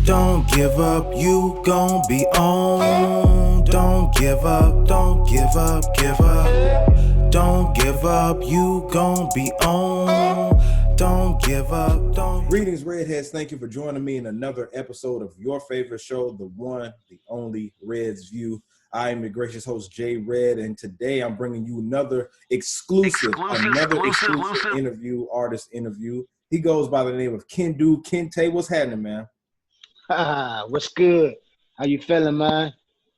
Don't give up, you gon' be on. Don't give up, don't give up, give up. Don't give up, you gon' be on. Don't give up, don't. Greetings, Redheads. Thank you for joining me in another episode of your favorite show, the one, the only Red's View. I am your gracious host, Jay Red, and today I'm bringing you another exclusive interview, artist interview. He goes by the name of Kindu Kinte. What's happening, man? What's good? How you feeling, man?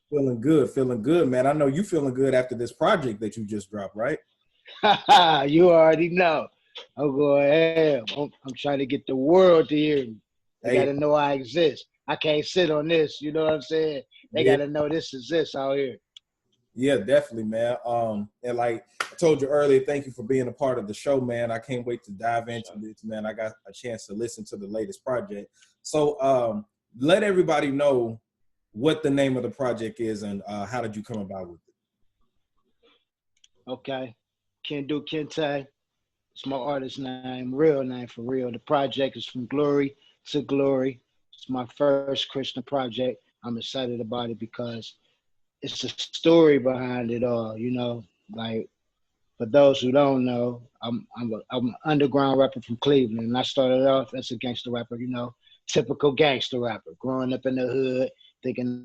Feeling good, man. I know you feeling good after this project that you just dropped, right? You already know. I'm going ham. I'm trying to get the world to hear me. They gotta know I exist. I can't sit on this. You know what I'm saying? They gotta know this exists out here. Yeah, definitely, man. And like I told you earlier, thank you for being a part of the show, man. I can't wait to dive into this, man. I got a chance to listen to the latest project. So let everybody know what the name of the project is and how did you come about with it? Okay. Kindu Kinte. It's my artist name, real name for real. The project is From Glory to Glory. It's my first Christian project. I'm excited about it because it's a story behind it all, you know. Like, for those who don't know, I'm an underground rapper from Cleveland, and I started off as a gangster rapper, you know, typical gangster rapper, growing up in the hood, thinking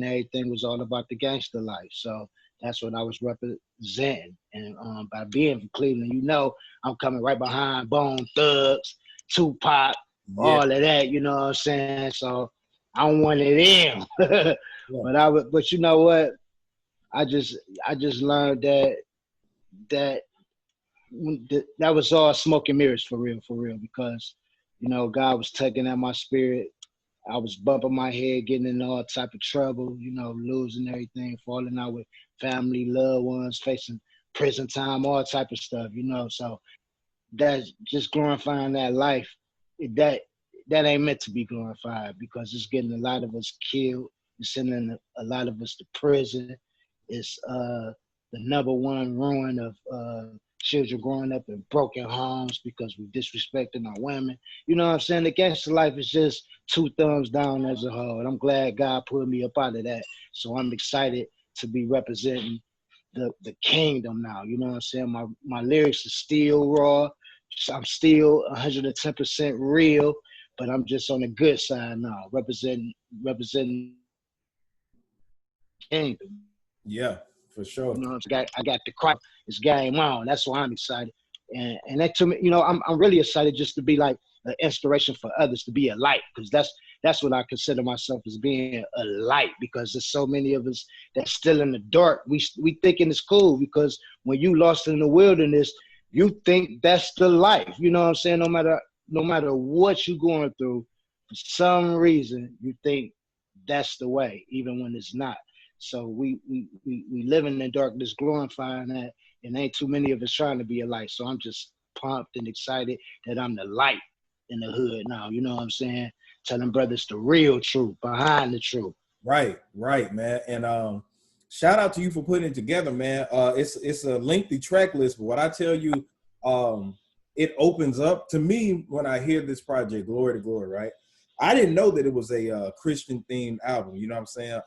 everything was all about the gangster life. So that's what I was representing. And by being from Cleveland, you know, I'm coming right behind Bone Thugs, Tupac, all of that, you know what I'm saying? So I'm one of them. But you know what? I just learned that was all smoke and mirrors for real, because, you know, God was tugging at my spirit. I was bumping my head, getting in all type of trouble, you know, losing everything, falling out with family, loved ones, facing prison time, all type of stuff, you know. So that's just glorifying that life. That ain't meant to be glorified because it's getting a lot of us killed. It's sending a lot of us to prison. It's the number one ruin of children growing up in broken homes because we're disrespecting our women. You know what I'm saying? The gangster life is just two thumbs down as a whole. And I'm glad God put me up out of that. So I'm excited to be representing the kingdom now. You know what I'm saying? My lyrics are still raw. I'm still 110% real, but I'm just on the good side now, representing kingdom. Yeah, for sure. You know, I got the crowd. It's game on. That's why I'm excited. And that to me, you know, I'm really excited just to be like an inspiration for others, to be a light, because that's what I consider myself as, being a light, because there's so many of us that's still in the dark. We thinking it's cool because when you lost in the wilderness, you think that's the life. You know what I'm saying? No matter what you're going through, for some reason you think that's the way, even when it's not. So we live in the darkness, glorifying that, and ain't too many of us trying to be a light. So I'm just pumped and excited that I'm the light in the hood now. You know what I'm saying? Telling brothers the real truth behind the truth. Right, man. And shout out to you for putting it together, man. It's a lengthy track list, but what I tell you, it opens up to me when I hear this project, Glory to Glory, right? I didn't know that it was a Christian themed album. You know what I'm saying?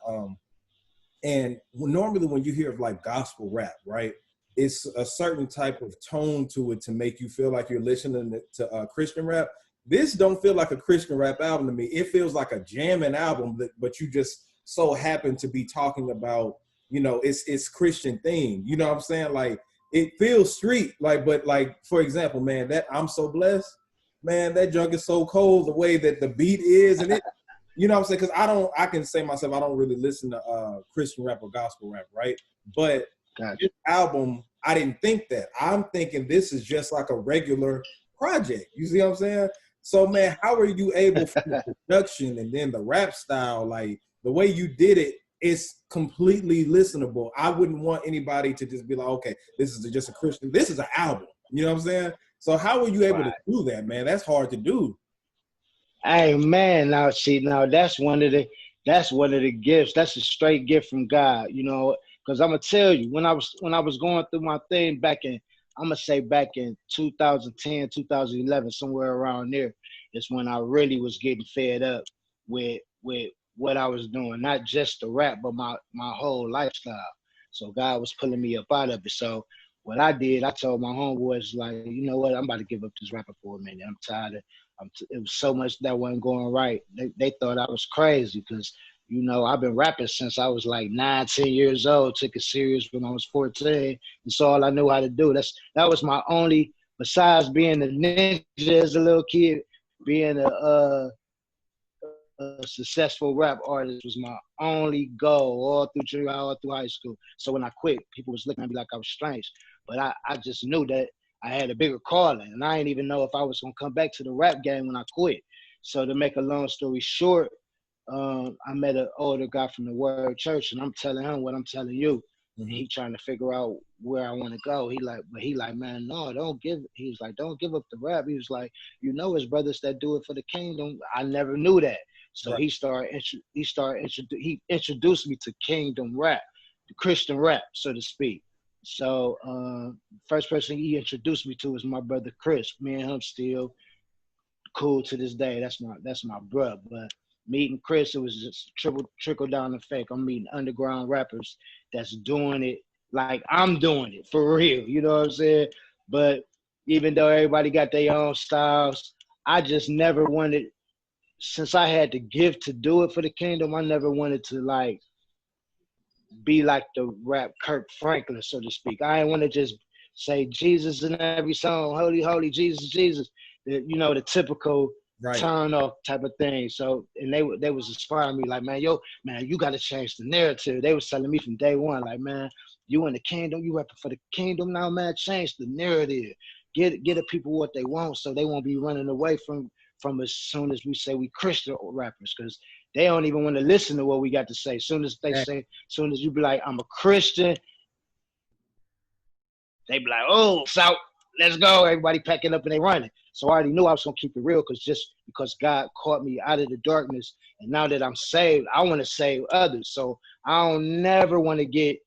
And normally when you hear of like gospel rap, right, it's a certain type of tone to it to make you feel like you're listening to Christian rap. This don't feel like a Christian rap album to me. It feels like a jamming album, but you just so happen to be talking about, you know, it's Christian theme. You know what I'm saying? Like, it feels street, like, but like, for example, man, that I'm So Blessed, man, that junk is so cold, the way that the beat is, and it, you know what I'm saying? Because I can say myself, I don't really listen to Christian rap or gospel rap, right? But this album, I didn't think that. I'm thinking this is just like a regular project. You see what I'm saying? So, man, how are you able, from the production and then the rap style, like the way you did it, it's completely listenable. I wouldn't want anybody to just be like, okay, this is just a Christian, this is an album. You know what I'm saying? So how were you able to do that, man? That's hard to do. Hey man, now that's one of the gifts. That's a straight gift from God, you know. Because I'm gonna tell you, when I was going through my thing back in 2010, 2011, somewhere around there, is when I really was getting fed up with what I was doing, not just the rap, but my whole lifestyle. So God was pulling me up out of it. So what I did, I told my homeboys, like, you know what, I'm about to give up this rapping for a minute. I'm tired of it was so much that wasn't going right. They thought I was crazy because, you know, I've been rapping since I was like 9, 10 years old, took it serious when I was 14. That's all I knew how to do. That was my only, besides being a ninja as a little kid, being a successful rap artist was my only goal all through junior high, all through high school. So when I quit, people was looking at me like I was strange. But I just knew that I had a bigger calling, and I didn't even know if I was gonna come back to the rap game when I quit. So to make a long story short, I met an older guy from the Word Church, and I'm telling him what I'm telling you. Mm-hmm. He trying to figure out where I want to go. He like, man, no, don't give. He was like, don't give up the rap. He was like, you know, his brothers that do it for the kingdom. I never knew that. So Right. he introduced me to kingdom rap, the Christian rap, so to speak. So first person he introduced me to was my brother Chris. Me and him still cool to this day. That's my brother. But meeting Chris, it was just trickle down effect. I'm meeting underground rappers that's doing it like I'm doing it for real. You know what I'm saying? But even though everybody got their own styles, I just never wanted, since I had the gift to do it for the kingdom, I never wanted to like be like the rap Kirk Franklin, so to speak. I didn't want to just say Jesus in every song, holy, holy, Jesus, Jesus. You know, the typical Right. turn off type of thing. So, and they was inspiring me like, man, you got to change the narrative. They was telling me from day one, like, man, you in the kingdom, you rapping for the kingdom now, man, change the narrative. Get the people what they want so they won't be running away from as soon as we say we Christian rappers, because they don't even want to listen to what we got to say. Soon as you be like, I'm a Christian, they be like, oh, so let's go. Everybody packing up and they running. So I already knew I was gonna keep it real because God caught me out of the darkness. And now that I'm saved, I want to save others. So I don't never want to get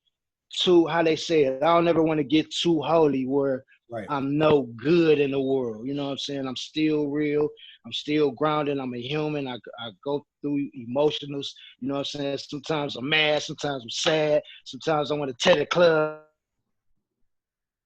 too, how they say it, I don't ever want to get too holy where Right. I'm no good in the world. You know what I'm saying? I'm still real. I'm still grounded. I'm a human. I go through emotionals. You know what I'm saying? Sometimes I'm mad. Sometimes I'm sad. Sometimes I want to tear the club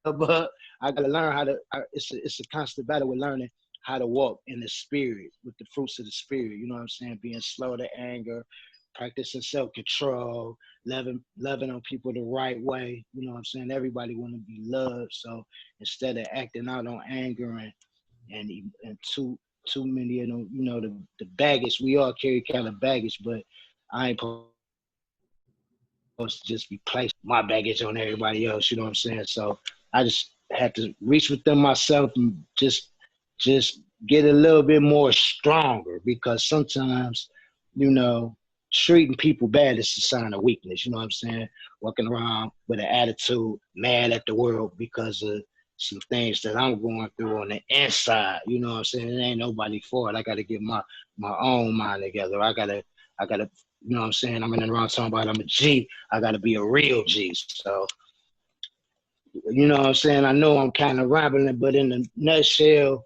up. I got to learn how to, it's a constant battle with learning how to walk in the spirit with the fruits of the spirit. You know what I'm saying? Being slow to anger, practicing self-control, loving on people the right way. You know what I'm saying? Everybody want to be loved. So instead of acting out on anger and too many of them, you know, the baggage, we all carry kind of baggage, but I ain't supposed to just be placing my baggage on everybody else. You know what I'm saying? So I just had to reach within myself and just get a little bit more stronger, because sometimes, you know, treating people bad is a sign of weakness. You know what I'm saying? Walking around with an attitude, mad at the world because of some things that I'm going through on the inside. You know what I'm saying? It ain't nobody for it. I got to get my own mind together. I gotta, you know what I'm saying? I'm in the wrong talking about I'm a G. I got to be a real G. So, you know what I'm saying? I know I'm kind of rambling, but in a nutshell,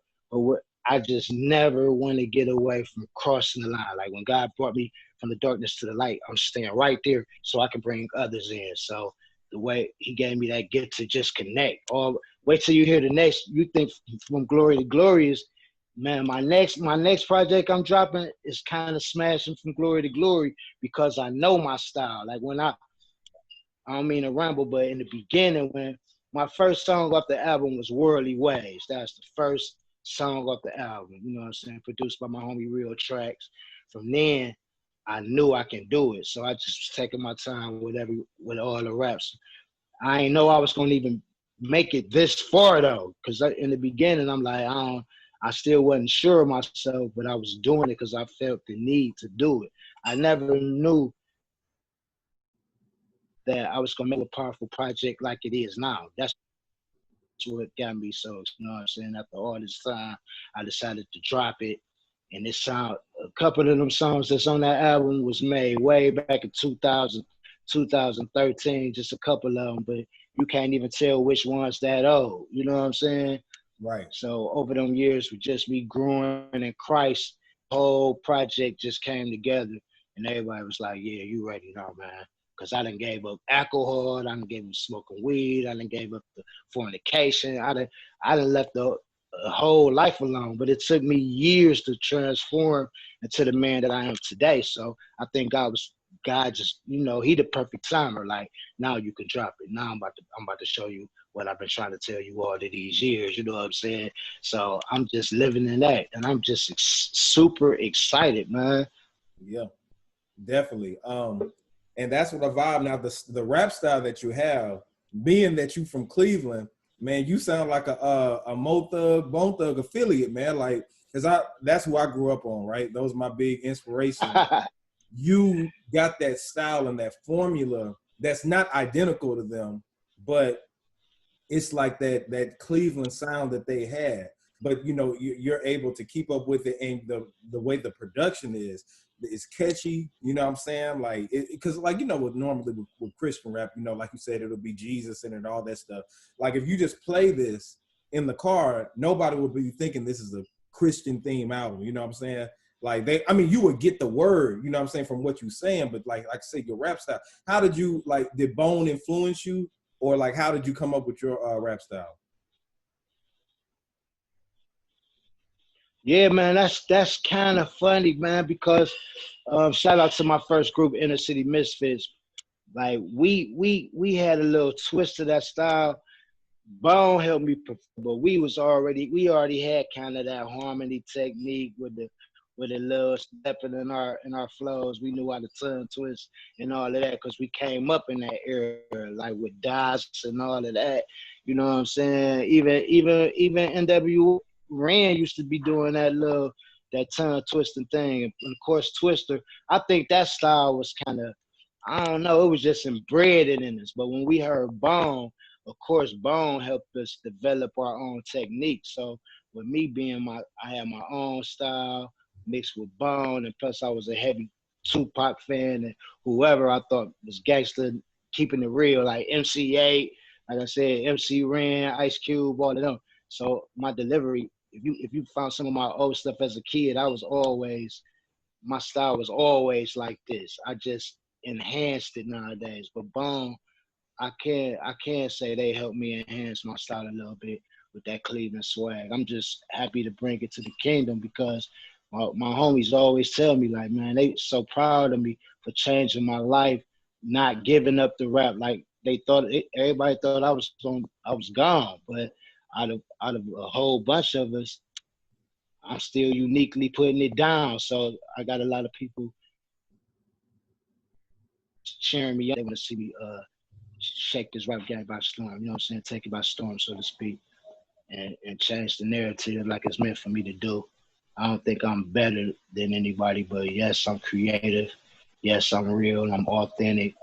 I just never want to get away from crossing the line. Like when God brought me from the darkness to the light, I'm staying right there so I can bring others in. So the way he gave me that gift to just connect. Or wait till you hear the next. You think from glory to glory is, man, my next project I'm dropping is kind of smashing from glory to glory, because I know my style. Like when I don't mean to ramble, but in the beginning, when my first song off the album was Worldly Ways. That's the first song off the album, you know what I'm saying? Produced by my homie Real Tracks. From then, I knew I can do it. So I just was taking my time with all the raps. I ain't know I was gonna even make it this far though, because in the beginning, I'm like, I still wasn't sure of myself, but I was doing it because I felt the need to do it. I never knew that I was gonna make a powerful project like it is now. That's what got me. So, you know what I'm saying? After all this time, I decided to drop it. And a couple of them songs that's on that album was made way back in 2000, 2013, just a couple of them, but you can't even tell which one's that old. You know what I'm saying? Right. So over them years, with just me growing in Christ whole project just came together, and everybody was like, "Yeah, you ready now, man?" Because I done gave up alcohol, I done gave up smoking weed, I done gave up the fornication, I done left the whole life alone. But it took me years to transform into the man that I am today. So I think God just, he the perfect timer. Like, now you can drop it. Now I'm about to show you what I've been trying to tell you all of these years. You know what I'm saying? So I'm just living in that, and I'm just super excited, man. Yeah, definitely. And that's what I vibe now. The rap style that you have, being that you from Cleveland, man, you sound like a Mo Thug, Bone Thug affiliate, man. Like, that's who I grew up on, right? Those are my big inspirations. You got that style and that formula that's not identical to them, but it's like that Cleveland sound that they had. But you're able to keep up with it, and the way the production is catchy. You know what I'm saying? Like, because like what normally with Christian rap, like you said, it'll be Jesus in it and all that stuff. Like, if you just play this in the car, nobody would be thinking this is a Christian theme album. You know what I'm saying? Like, you would get the word, you know what I'm saying, from what you're saying, but like I said, your rap style, how did you, like, did Bone influence you, or like, how did you come up with your rap style? Yeah, man, that's kind of funny, man, because shout out to my first group, Inner City Misfits. Like, we had a little twist to that style. Bone helped me, but we already had kind of that harmony technique with the little stepping in our flows. We knew how to tongue twist and all of that because we came up in that era, like with DOS and all of that. You know what I'm saying? Even NW Ran used to be doing that tongue twisting thing. And of course, Twister, I think that style was kind of, I don't know, it was just embedded in us. But when we heard Bone, of course, Bone helped us develop our own technique. So with me being I had my own style mixed with Bone, and plus I was a heavy Tupac fan, and whoever I thought was gangster, keeping it real, like MC8, like I said, MC Ren, Ice Cube, all of them. So my delivery, if you found some of my old stuff as a kid, my style was always like this. I just enhanced it nowadays. But Bone, I can't say they helped me enhance my style a little bit with that Cleveland swag. I'm just happy to bring it to the kingdom because my homies always tell me, like, man, they so proud of me for changing my life, not giving up the rap. Like, everybody thought I was gone, but out of a whole bunch of us, I'm still uniquely putting it down. So I got a lot of people cheering me up. They want to see me shake this rap game by storm. You know what I'm saying? Take it by storm, so to speak, and change the narrative like it's meant for me to do. I don't think I'm better than anybody, but yes, I'm creative. Yes, I'm real. I'm authentic,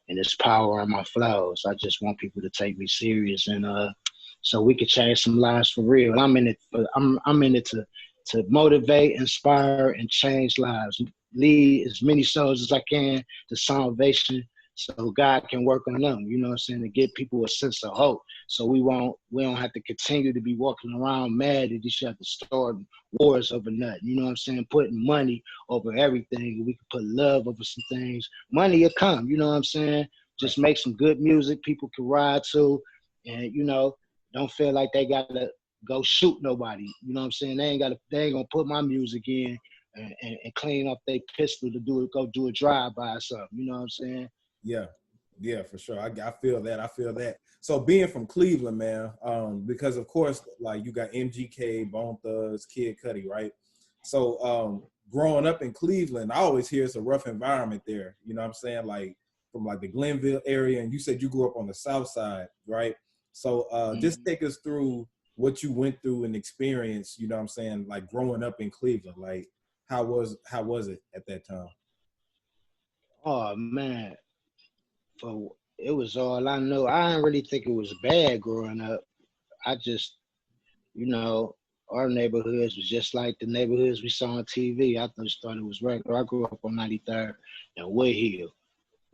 and there's power in my flows. I just want people to take me serious, and so we could change some lives for real. And I'm in it. I'm in it to motivate, inspire, and change lives. Lead as many souls as I can to salvation, so God can work on them. You know what I'm saying? To give people a sense of hope, so we don't have to continue to be walking around mad that you should have to start wars over nothing. You know what I'm saying? Putting money over everything. We can put love over some things. Money will come. You know what I'm saying? Just make some good music people can ride to, and don't feel like they gotta go shoot nobody. You know what I'm saying? They ain't gonna put my music in and clean up their pistol to go do a drive-by or something. You know what I'm saying? Yeah, for sure. I feel that. I feel that. So being from Cleveland, man, because of course, like, you got MGK, Bone Thugs, Kid Cudi, right? So growing up in Cleveland, I always hear it's a rough environment there. You know what I'm saying? Like, from like the Glenville area, and you said you grew up on the South Side, right? So just take us through what you went through and experienced. You know what I'm saying? Like, growing up in Cleveland, like, how was it at that time? Oh man, it was all I know. I didn't really think it was bad growing up. I just, our neighborhoods was just like the neighborhoods we saw on TV. I just thought it was regular. I grew up on 93rd and Wood Hill.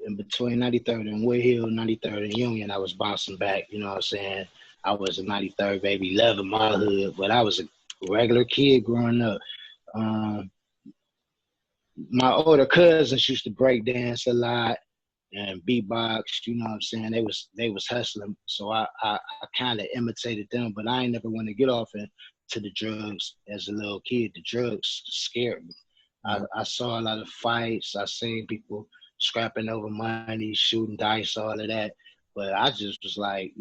In between 93rd and Wood Hill, 93rd and Union, I was bouncing back. You know what I'm saying? I was a 93rd baby, loving my hood, but I was a regular kid growing up. my older cousins used to break dance a lot and beatbox. You know what I'm saying? They was hustling, so I kind of imitated them, but I ain't never want to get off into the drugs as a little kid. The drugs scared me. I saw a lot of fights. I seen people scrapping over money, shooting dice, all of that. But I just was like,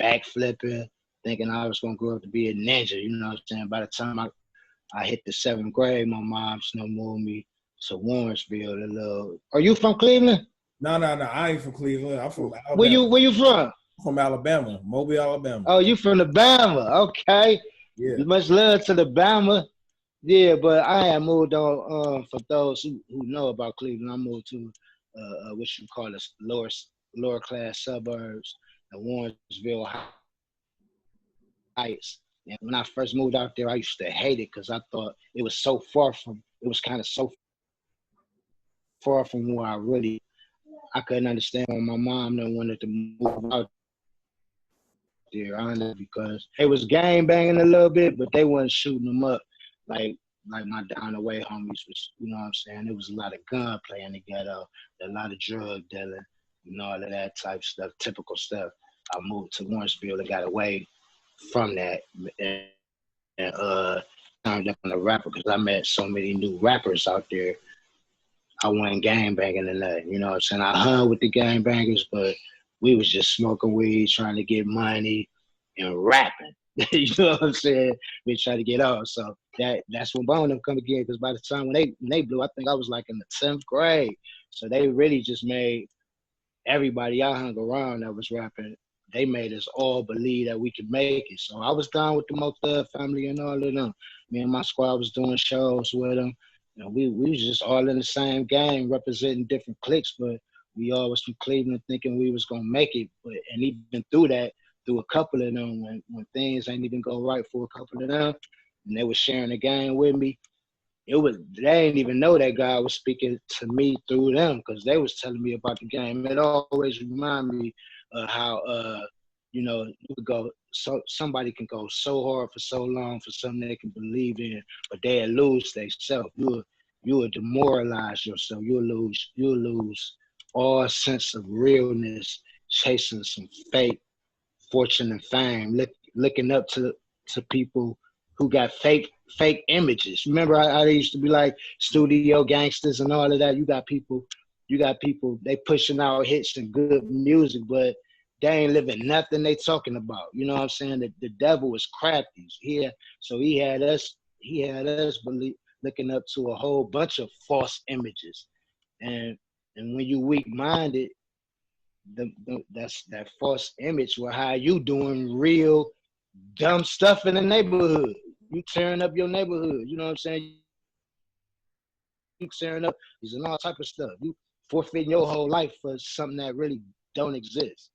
backflipping, thinking I was gonna grow up to be a ninja. You know what I'm saying? By the time I hit the 7th grade, my mom snowmoved me to Warrensville. A little. Are you from Cleveland? No. I ain't from Cleveland. I'm from Where Alabama. you from? I'm from Alabama, Mobile, Alabama. Oh, you from the Bama. Okay. Yeah. Much love to the Bama. Yeah, but I had moved on. For those who know about Cleveland, I moved to what you call the lower class suburbs, the Warrensville Heights. And when I first moved out there, I used to hate it because I thought it was so far from. It was kind of so far from where I couldn't understand why my mom didn't wanted to move out there, honestly, because they was gang banging a little bit, but they wasn't shooting them up like my down the way homies was. You know what I'm saying? There was a lot of gunplay in the ghetto, a lot of drug dealing, all of that type stuff, typical stuff. I moved to Warrensville and got away from that, and turned up on a rapper because I met so many new rappers out there. I wasn't gang banging and nothing, you know what I'm saying? I hung with the gang bangers, but we was just smoking weed, trying to get money and rapping. You know what I'm saying? We try to get off. So that's when Bone them come again, because by the time when they blew, I think I was like in the 10th grade. So they really just made everybody I hung around that was rapping, they made us all believe that we could make it. So I was down with the Mo Thug family and all of them. Me and my squad was doing shows with them. We was just all in the same gang, representing different cliques, but we all was from Cleveland thinking we was gonna make it. And even through that, through a couple of them, when things ain't even go right for a couple of them, and they was sharing the gang with me, they didn't even know that God was speaking to me through them, because they was telling me about the game. It always remind me of how you could go, so somebody can go so hard for so long for something they can believe in, but they'll lose themselves. You'll demoralize yourself. You'll lose all sense of realness, chasing some fake fortune and fame, looking up to people who got fake images. Remember how they used to be like studio gangsters and all of that? You got people, they pushing out hits and good music, but they ain't living nothing they talking about. You know what I'm saying? The devil is crafty. So he had us looking up to a whole bunch of false images. And when you weak minded, that's that false image will have you doing real dumb stuff in the neighborhood. You tearing up your neighborhood. You know what I'm saying? You tearing up and all type of stuff. You forfeiting your whole life for something that really don't exist.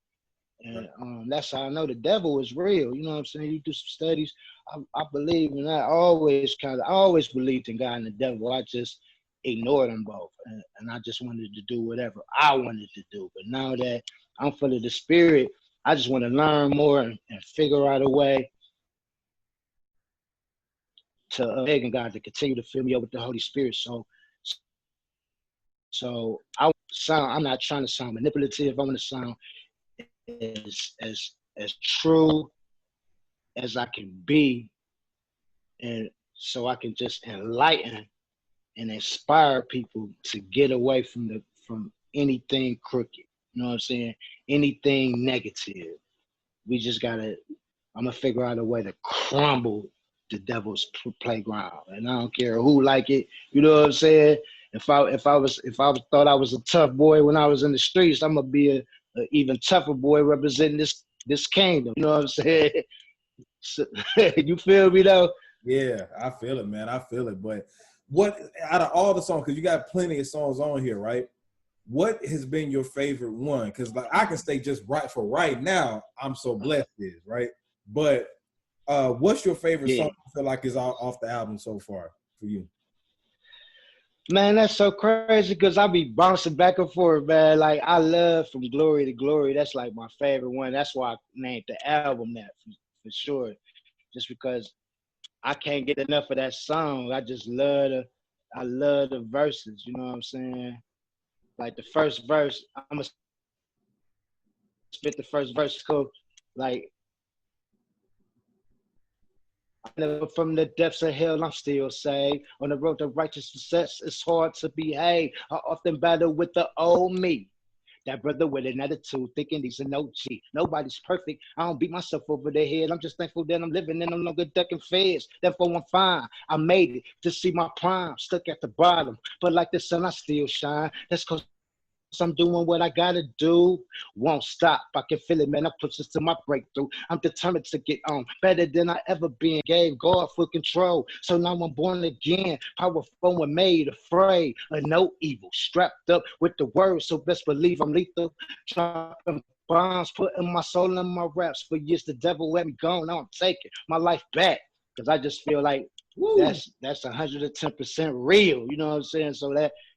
And that's how I know the devil is real. You know what I'm saying? You do some studies. I believe in that. I always believed in God and the devil. I just ignored them both. And I just wanted to do whatever I wanted to do. But now that I'm full of the spirit, I just want to learn more and figure out a way to begging God to continue to fill me up with the Holy Spirit. So I'm not trying to sound manipulative. I want to sound as true as I can be, and so I can just enlighten and inspire people to get away from anything crooked. You know what I'm saying? Anything negative. We just gotta. I'm gonna figure out a way to crumble the devil's playground, and I don't care who like it. You know what I'm saying? If I thought I was a tough boy when I was in the streets, I'm gonna be a even tougher boy representing this kingdom. You know what I'm saying? So, you feel me though? Yeah, I feel it, man. I feel it. But what out of all the songs, because you got plenty of songs on here, right? What has been your favorite one? Because like I can say just right now, I'm so blessed is right. But what's your favorite song you feel like is off the album so far for you? Man, that's so crazy because I be bouncing back and forth, man. Like I love From Glory to Glory. That's like my favorite one. That's why I named the album that for sure. Just because I can't get enough of that song. I just love I love the verses. You know what I'm saying? Like the first verse, I'm gonna spit the first verse. Cool. Like from the depths of hell, I'm still saved. On the road to righteous success, it's hard to behave. I often battle with the old me. That brother with an attitude, thinking he's an OG. Nobody's perfect. I don't beat myself over the head. I'm just thankful that I'm living and I'm no good ducking feds. Therefore, I'm fine. I made it to see my prime, stuck at the bottom. But like the sun, I still shine. That's because I'm doing what I gotta do. Won't stop. I can feel it, man. I push this to my breakthrough. I'm determined to get on. Better than I ever been. Gave God full control. So now I'm born again. Powerful and made afraid of no evil. Strapped up with the word. So best believe I'm lethal. Dropping bombs, putting my soul in my raps. For years the devil let me go. Now I'm taking my life back. Because I just feel like that's 110% real. You know what I'm saying? So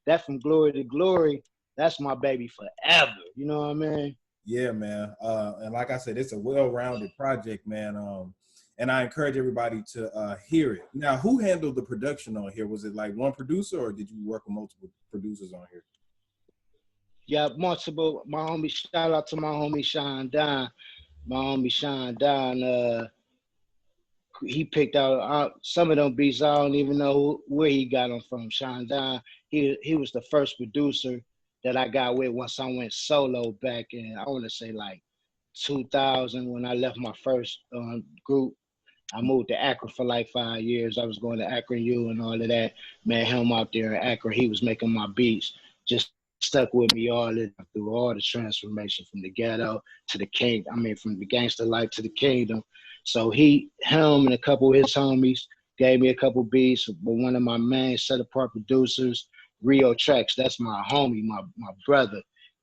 that from glory to glory, that's my baby forever. You know what I mean? Yeah, man. And like I said, it's a well-rounded project, man. And I encourage everybody to hear it. Now, who handled the production on here? Was it like one producer, or did you work with multiple producers on here? Yeah, multiple. My homie, shout out to my homie Sean Don. My homie Sean Don. He picked out some of them beats. I don't even know where he got them from. Sean Don. He was the first producer that I got with once I went solo back in, I want to say like 2000 when I left my first group. I moved to Akron for like 5 years. I was going to Akron U and all of that. Met him out there in Akron. He was making my beats. Just stuck with me through all the transformation from the ghetto to the king. I mean, from the gangster life to the kingdom. So him and a couple of his homies gave me a couple beats. But one of my main set apart producers, Rio Tracks, that's my homie, my brother.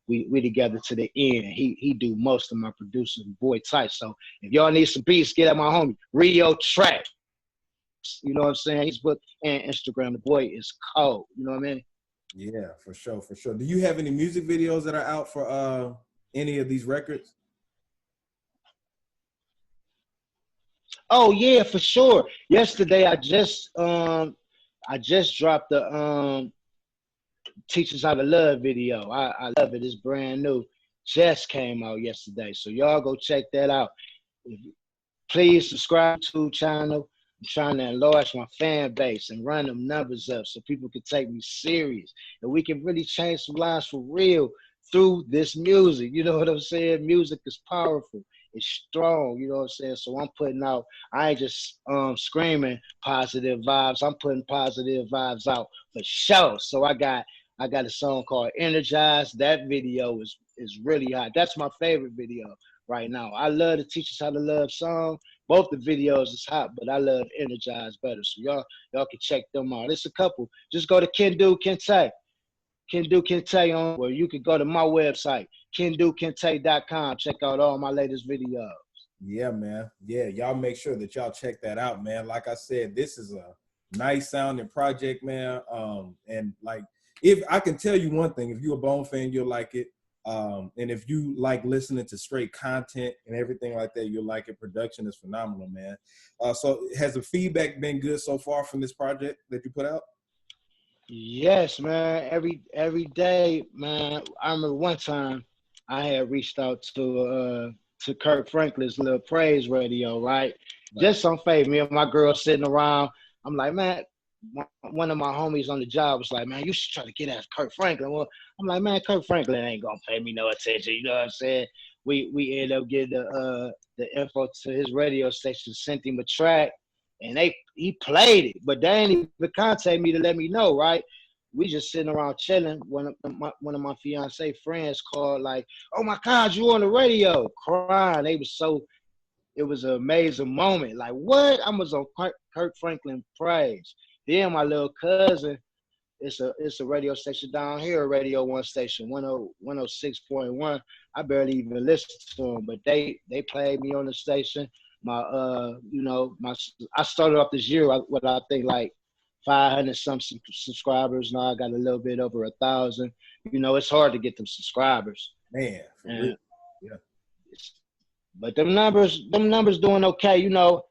We together to the end. He do most of my producing, boy tight. So if y'all need some beats, get at my homie Rio Tracks. You know what I'm saying? He's book and Instagram. The boy is cold. You know what I mean? Yeah, for sure, for sure. Do you have any music videos that are out for any of these records? Oh yeah, for sure. Yesterday I just dropped the Teachers How to Love video. I love it. It's brand new. Just came out yesterday. So y'all go check that out. Please subscribe to the channel. I'm trying to enlarge my fan base and run them numbers up so people can take me serious. And we can really change some lives for real through this music. You know what I'm saying? Music is powerful. It's strong. You know what I'm saying? So I'm putting out, I ain't just screaming positive vibes. I'm putting positive vibes out for sure. So I got a song called Energize. That video is really hot. That's my favorite video right now. I love the Teach Us How to Love song. Both the videos is hot, but I love Energize better. So y'all can check them out. It's a couple. Just go to Kindu Kinte. Kindu Kinte on, or you could go to my website, kindukinte.com. Check out all my latest videos. Yeah, man. Yeah, y'all make sure that y'all check that out, man. Like I said, this is a nice sounding project, man. And like, if I can tell you one thing, if you're a Bone fan, you'll like it. And if you like listening to straight content and everything like that, you'll like it. Production is phenomenal, man. So has the feedback been good so far from this project that you put out? Yes, man. Every day, man. I remember one time I had reached out to Kirk Franklin's little praise radio, right? Just some faith. Me and my girl sitting around. I'm like, man, one of my homies on the job was like, man, you should try to get at Kirk Franklin. Well, I'm like, man, Kirk Franklin ain't gonna pay me no attention. You know what I'm saying? We ended up getting the info to his radio station, sent him a track, and he played it, but they ain't even contact me to let me know, right? We just sitting around chilling. One of my fiance friends called like, oh my God, you on the radio, crying. It was an amazing moment. Like, what? I was on Kirk Franklin praise. Then my little cousin, it's a radio station down here, a Radio 1 station, 106.1. I barely even listen to them, but they played me on the station. I started off this year with I think like 500 some subscribers. Now I got a little bit over 1,000. You know, it's hard to get them subscribers. Man, for real. Yeah. But them numbers doing okay. You know,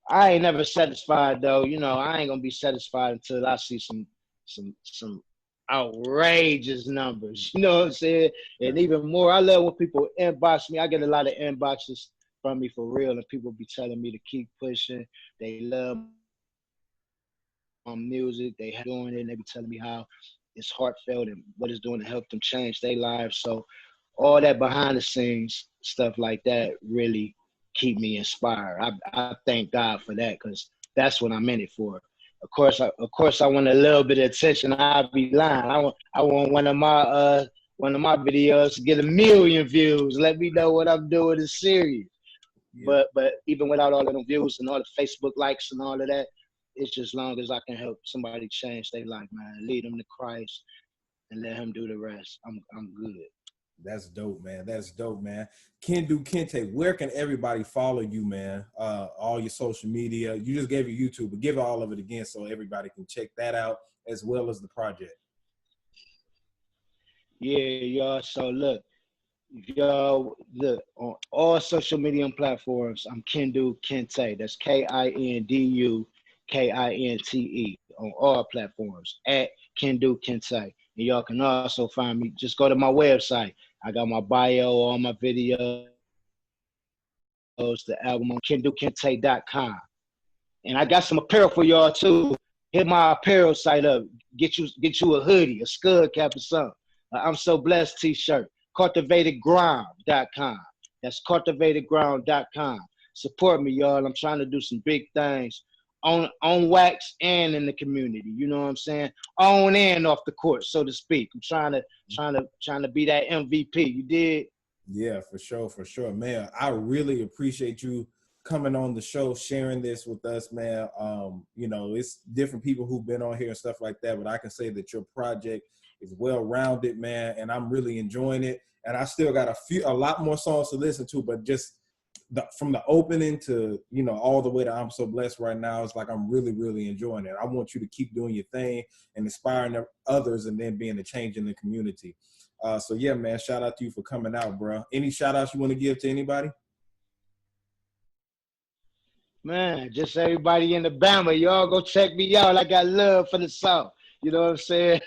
I ain't never satisfied though. You know, I ain't gonna be satisfied until I see some some outrageous numbers. You know what I'm saying? And even more, I love when people inbox me. I get a lot of inboxes from me for real, and people be telling me to keep pushing. They love my music. They doing it, and they be telling me how it's heartfelt and what it's doing to help them change their lives. So all that behind the scenes stuff like that really keep me inspired. I thank God for that, because that's what I'm in it for. Of course, I want a little bit of attention. I'll be lying. I want one of my videos to get 1 million views. Let me know what I'm doing is serious. Yeah. But even without all of them views and all the Facebook likes and all of that, it's just long as I can help somebody change their life, man, lead them to Christ and let him do the rest. I'm good. That's dope, man. That's dope, man. Kindu Kinte, where can everybody follow you, man? All your social media. You just gave your YouTube, but give all of it again so everybody can check that out as well as the project. Yeah, y'all. So look, y'all look on all social media platforms. I'm Kindu Kinte. That's KINDU KINTE on all platforms at Kindu Kinte. And y'all can also find me. Just go to my website. I got my bio, all my videos, the album on KinduKinte.com. And I got some apparel for y'all too. Hit my apparel site up. Get you a hoodie, a scud cap or something. I'm So Blessed t-shirt. CultivatedGround.com. That's CultivatedGround.com. Support me, y'all. I'm trying to do some big things on wax and in the community. You know what I'm saying? On and off the court, so to speak. I'm trying to be that MVP. You did? Yeah, for sure, man. I really appreciate you coming on the show, sharing this with us, man. You know, it's different people who've been on here and stuff like that, but I can say that your project is well-rounded, man, and I'm really enjoying it. And I still got a lot more songs to listen to, but just from the opening to, you know, all the way to I'm So Blessed right now, it's like I'm really, really enjoying it. I want you to keep doing your thing and inspiring others and then being a change in the community. So yeah, man, shout out to you for coming out, bro. Any shout outs you want to give to anybody? Man, just everybody in the Bama, y'all go check me out. I got love for the South. You know what I'm saying?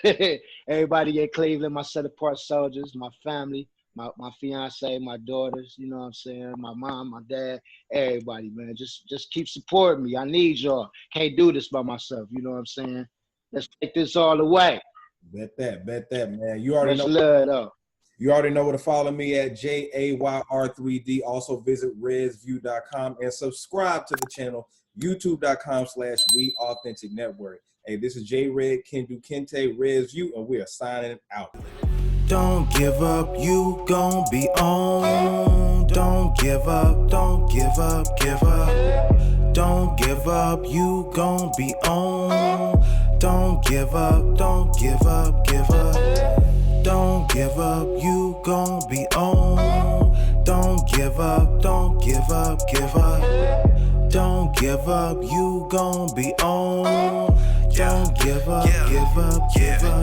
Everybody in Cleveland, my set apart soldiers, my family, my fiance, my daughters, you know what I'm saying? My mom, my dad, everybody, man. Just keep supporting me. I need y'all. Can't do this by myself. You know what I'm saying? Let's take this all the way. Bet that, man. You already Much know. love, though. You already know where to follow me at JAYR3D. Also visit ResView.com and subscribe to the channel, YouTube.com/WeAuthenticNetwork. Hey, this is J Red, Kindu Kinte, ResView, and we are signing out. Don't give up, you gon' be on. Don't give up, don't give up, give up. Don't give up, you gon' be on. Don't give up, don't give up, give up. Don't give up, you gon' be on. Don't give up, don't give up, give up. Don't give up, you gon' be on. Don't give up, give up, give up.